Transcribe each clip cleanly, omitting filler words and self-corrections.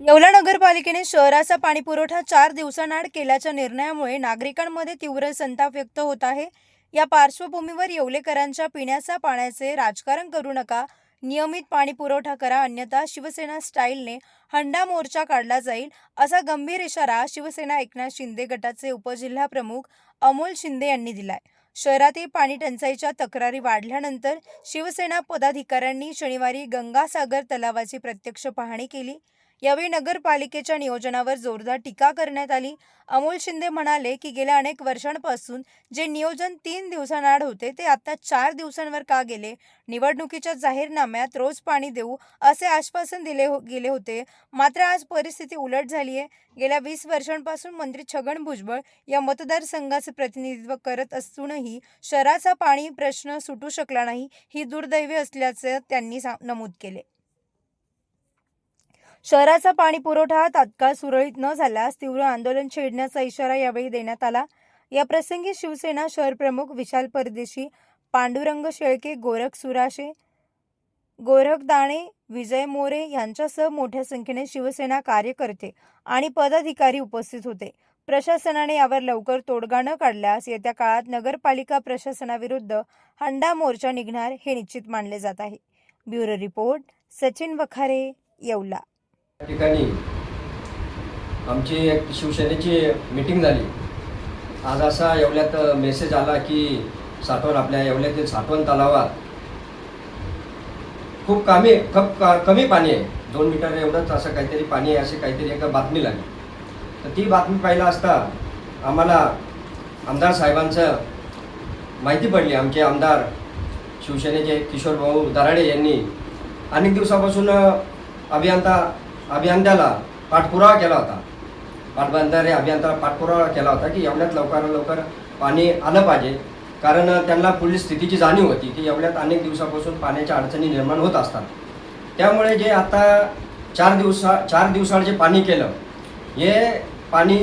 येवला नगरपालिकेने शहराचा पाणीपुरवठा 4 दिवसांआड केल्याच्या निर्णयामुळे नागरिकांमध्ये तीव्र संताप व्यक्त होत आहे। या पार्श्वभूमीवर येवलेकरांच्या पिण्याच्या पाण्याचे राजकारण करू नका, नियमित पाणीपुरवठा करा, अन्यथा शिवसेना स्टाईलने हंडा मोर्चा काढला जाईल, असा गंभीर इशारा शिवसेना एकनाथ शिंदे गटाचे उपजिल्हाप्रमुख अमोल शिंदे यांनी दिलाय। शहरातील पाणी टंचाईच्या तक्रारी वाढल्यानंतर शिवसेना पदाधिकाऱ्यांनी शनिवारी गंगासागर तलावाची प्रत्यक्ष पाहणी केली। यावेळी नगरपालिकेच्या नियोजनावर जोरदार टीका करण्यात आली। अमोल शिंदे म्हणाले की गेल्या अनेक वर्षांपासून जे नियोजन 3 दिवसांआड होते ते आता 4 दिवसांवर का गेले? निवडणुकीच्या जाहीरनाम्यात रोज पाणी देऊ असे आश्वासन दिले गेले होते, मात्र आज परिस्थिती उलट झाली आहे। गेल्या 20 वर्षांपासून मंत्री छगन भुजबळ या मतदारसंघाचे प्रतिनिधित्व करत असूनही शहराचा पाणी प्रश्न सुटू शकला नाही, ही दुर्दैवी असल्याचे त्यांनी नमूद केले। शहराचा पाणी पुरवठा तात्काळ सुरळीत न झाल्यास तीव्र आंदोलन छेडण्याचा इशारा यावेळी देण्यात आला। या प्रसंगी शिवसेना शहर प्रमुख विशाल परदेशी, पांडुरंग शेळके, गोरख सुराशे, गोरख दाणे, विजय मोरे यांच्यासह मोठ्या संख्येने शिवसेना कार्यकर्ते आणि पदाधिकारी उपस्थित होते। प्रशासनाने यावर लवकर तोडगा न काढल्यास येत्या काळात नगरपालिका प्रशासनाविरुद्ध हंडा मोर्चा निघणार हे निश्चित मानले जात आहे। Bureau report, Sachin Wakhare, Yeola. ठिकाणी आमची एक शिवसेनेची मीटिंग झाली। आज असा येवल्यात मेसेज आला की साठवण आपल्या येवल्यातील साठवण तलावात खूप कमी पाणी आहे, 2 मीटर एवढंच असं काहीतरी पाणी आहे, अशी काहीतरी एक बातमी लागली। तर ती बातमी पाहिला असता आम्हाला आमदार साहेबांचं माहिती पडली। आमचे आमदार शिवसेनेचे किशोर भाऊ दराडे यांनी अनेक दिवसापासून अभियंत्याला पाठपुरावा केला होता, पाटबंधारे अभियंत्याला पाठपुरावा केला होता की एवढ्यात लवकरात लवकर पाणी आलं पाहिजे, कारण त्यांना पुढील स्थितीची जाणीव होती की एवढ्यात अनेक दिवसापासून पाण्याच्या अडचणी निर्माण होत असतात। त्यामुळे जे आता 4 दिवसाआड जे पाणी केलं, हे पाणी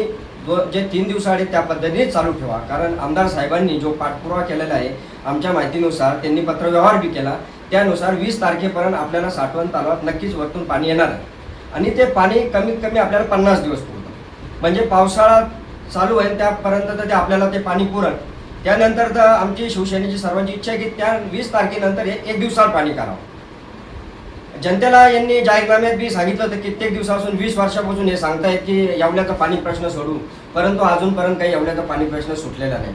जे 3 दिवसाआड त्या पद्धतीने चालू ठेवा, कारण आमदार साहेबांनी जो पाठपुरावा केलेला आहे आमच्या माहितीनुसार त्यांनी पत्रव्यवहार बी केला, त्यानुसार 20 तारखेपर्यंत आपल्याला साठवण तलावात नक्कीच वरतून पाणी येणार आहे आणि ते पाणी कमीत कमी आपल्याला 50 दिवस पुरतं, म्हणजे पावसाळा चालू आहे त्यापर्यंत तर ते आपल्याला ते पाणी पुरत। त्यानंतर तर आमची शिवसेनेची सर्वांची इच्छा आहे की त्या 20 तारखेनंतर हे 1 दिवसाआड पाणी करावं। जनतेला यांनी जाहीरनाम्यात बी सांगितलं होतं, कित्येक दिवसापासून 20 वर्षापासून हे सांगतायत की येवल्याचा पाणी प्रश्न सोडू, परंतु अजूनपर्यंत काही येवल्याचा पाणी प्रश्न सुटलेला नाही।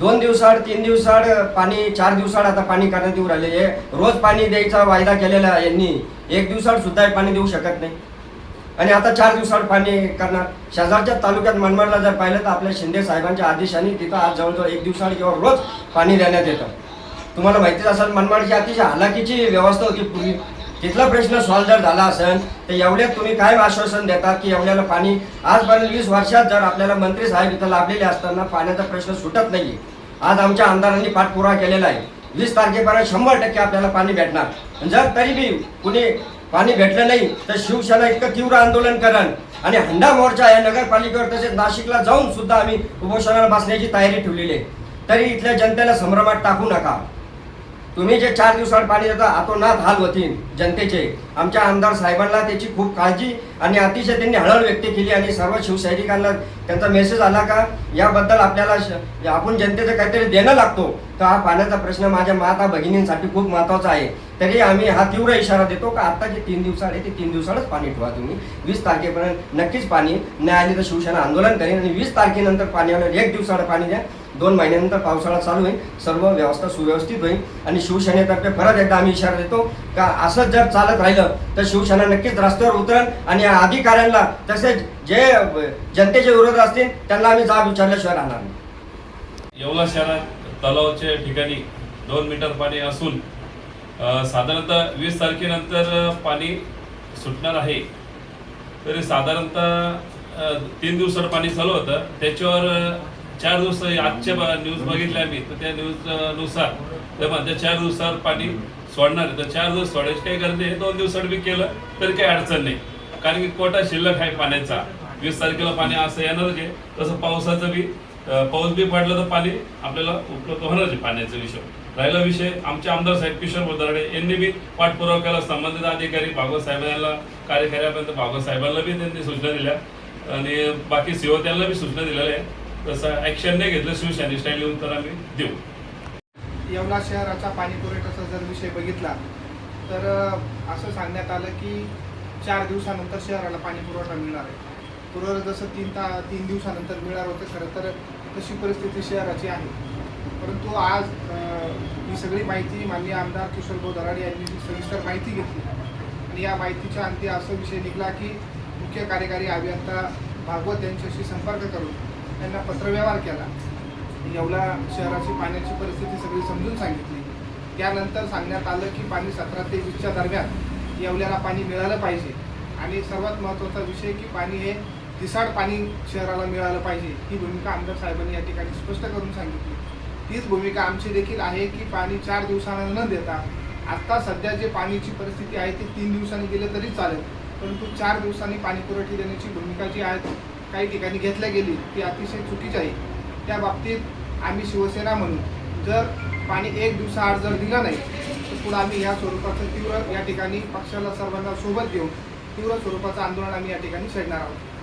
2 दिवसाआड 3 दिवसाआड पाणी, 4 दिवसाआड आता पाणी करण्यात येऊ राहिले। रोज पाणी द्यायचा वायदा केलेला यांनी 1 दिवसाआड सुद्धा पाणी देऊ शकत नाही आणि आता 4 दिवसाआड पाणी करणार। शेजारच्या तालुक्यात मनमाडला जर पाहिलं तर आपल्या शिंदे साहेबांच्या आदेशाने तिथं आज जवळजवळ 1 दिवसाआड किंवा रोज पाणी देण्यात येतं। तुम्हाला माहितीच असेल मनमाडची अतिशय हालाकीची व्यवस्था होती पूर्वी, तिथला प्रश्न सॉल्व्ह जर झाला असेल तर एवढ्यात तुम्ही काय आश्वासन देतात की एवढ्याला पाणी आजपर्यंत 20 वर्षात जर आपल्याला मंत्री साहेब इथं लाभलेले असताना पाण्याचा प्रश्न सुटत नाही। आज आमच्या आमदारांनी पाठपुरावा केलेला आहे, 20 तारखेपर्यंत 100% आपल्याला पाणी भेटणार। जर तरी बी कुणी पाणी भेटलं नाही तर शिवसेना इतकं तीव्र आंदोलन करण आणि हंडा मोर्चा या नगरपालिकेवर तसेच नाशिकला जाऊन सुद्धा आम्ही उपोषणाला बसण्याची तयारी ठेवलेली आहे। तरी इथल्या जनतेला संभ्रमात टाकू नका। तुम्ही जे 4 दिवसाआड पाणी देता आतोनात हाल होतील जनतेचे। आमच्या आमदार साहेबांना त्याची खूप काळजी आणि अतिशय त्यांनी हळहळ व्यक्त केली आणि सर्व शिवसैनिकांना त्यांचा मेसेज आला का याबद्दल आपल्याला आपण जनतेचं काहीतरी देणं लागतो, तर हा पाण्याचा प्रश्न माझ्या माता भगिनींसाठी खूप महत्त्वाचा आहे। तरी आम्ही हा तीव्र इशारा देतो का आता जे 3 दिवसाआड आहे ते 3 दिवसाआडच पाणी ठेवा तुम्ही। 20 तारखेपर्यंत नक्कीच पाणी नाही आले तर शिवसेना आंदोलन करेन आणि 20 तारखेनंतर पाणी आलं 1 दिवसाआड पाणी द्या। 2 महिन्यानंतर पावसाळा चालू होईल, सर्व व्यवस्था सुव्यवस्थित होईल आणि शिवसेनेतर्फे परत एकदा आम्ही इशारा देतो का असंच जर चालत राहिलं तर शिवसेना नक्कीच रस्त्यावर उतरेल आणि अधिकाऱ्यांना तसेच जे जनतेचे विरोध असतील त्यांना आम्ही जाब विचारल्याशिवाय राहणार नाही। येवला शहरात तलावाच्या ठिकाणी 2 मीटर पाणी असून साधारणतः 20 तारखेनंतर पाणी सुटणार आहे। तरी साधारणतः 3 दिवसात पाणी चालू होतं, त्याच्यावर 4 दिवस आजच्या न्यूज बघितल्या मी, तर त्या न्यूजनुसार ते म्हणते 4 दिवसात पाणी सोडणार आहे। तर 4 दिवस सोडायची काही गरज नाही, 2 दिवसात बी केलं तरी काही अडचण नाही, कारण की कोटा शिल्लक आहे पाण्याचा। 20 तारखेला पाणी असं येणारच आहे, तसं पावसाचं बी पाऊस बी पडला तर पाणी आपल्याला उपलब्ध होणार आहे। पाण्याचा विषय राहिला विषय आमचे आमदार साहेब किशोर दराडे यांनी बी पाठपुरावा केला, संबंधित अधिकारी भागवत साहेब यांना कार्यकाऱ्यापर्यंत बाबासाहेबांना बी त्यांनी सूचना दिल्या आणि बाकी सेवत्यांना बी सूचना दिलेल्या आहे. तसं ॲक्शन नाही घेतलं शिवशाही स्टाईल येऊन तर आम्ही देऊ. येवला शहराचा पाणी पुरवठ्याचा जर विषय बघितला तर असं सांगण्यात आलं की 4 दिवसानंतर शहराला पाणी पुरवठा मिळणार आहे. पूर्व जसं 3 दिवसानंतर मिळणार होतं, खरं तर तशी परिस्थिती शहराची आहे. परंतु आज ही सगळी माहिती माननीय आमदार किशोरभाऊ दराडे यांनी सविस्तर माहिती घेतली आणि या माहितीच्या अंती असा विषय निघाला की मुख्य कार्यकारी अभियंता भागवत यांच्याशी संपर्क करून त्यांना पत्रव्यवहार केला. येवला शहराची पाण्याची परिस्थिती सगळी समजून सांगितली. त्यानंतर सांगण्यात आलं की पाणी 17 ते 20च्या दरम्यान येवल्याला पाणी मिळालं पाहिजे आणि सर्वात महत्त्वाचा विषय की पाणी हे दिसाड पाणी शहराला मिळालं पाहिजे. ही भूमिका आमदार साहेबांनी या ठिकाणी स्पष्ट करून सांगितली. तीच भूमिका आमची देखील आहे की पाणी 4 दिवसांना न देता आत्ता सध्या जे पाणीची परिस्थिती आहे ती 3 दिवसांनी गेले तरी चालेल, परंतु 4 दिवसांनी पाणी पुरवठा देण्याची भूमिका जी आहे काही ठिकाणी घेतल्या गेली ती अतिशय चुकीची आहे. त्या बाबतीत आम्ही शिवसेना म्हणून जर पाणी 1 दिवसाआड जर दिलं नाही तर पुढे आम्ही या स्वरूपाचं तीव्र या ठिकाणी पक्षाला सर्वांना सोबत घेऊन तीव्र स्वरूपाचं आंदोलन आम्ही या ठिकाणी छेडणार आहोत.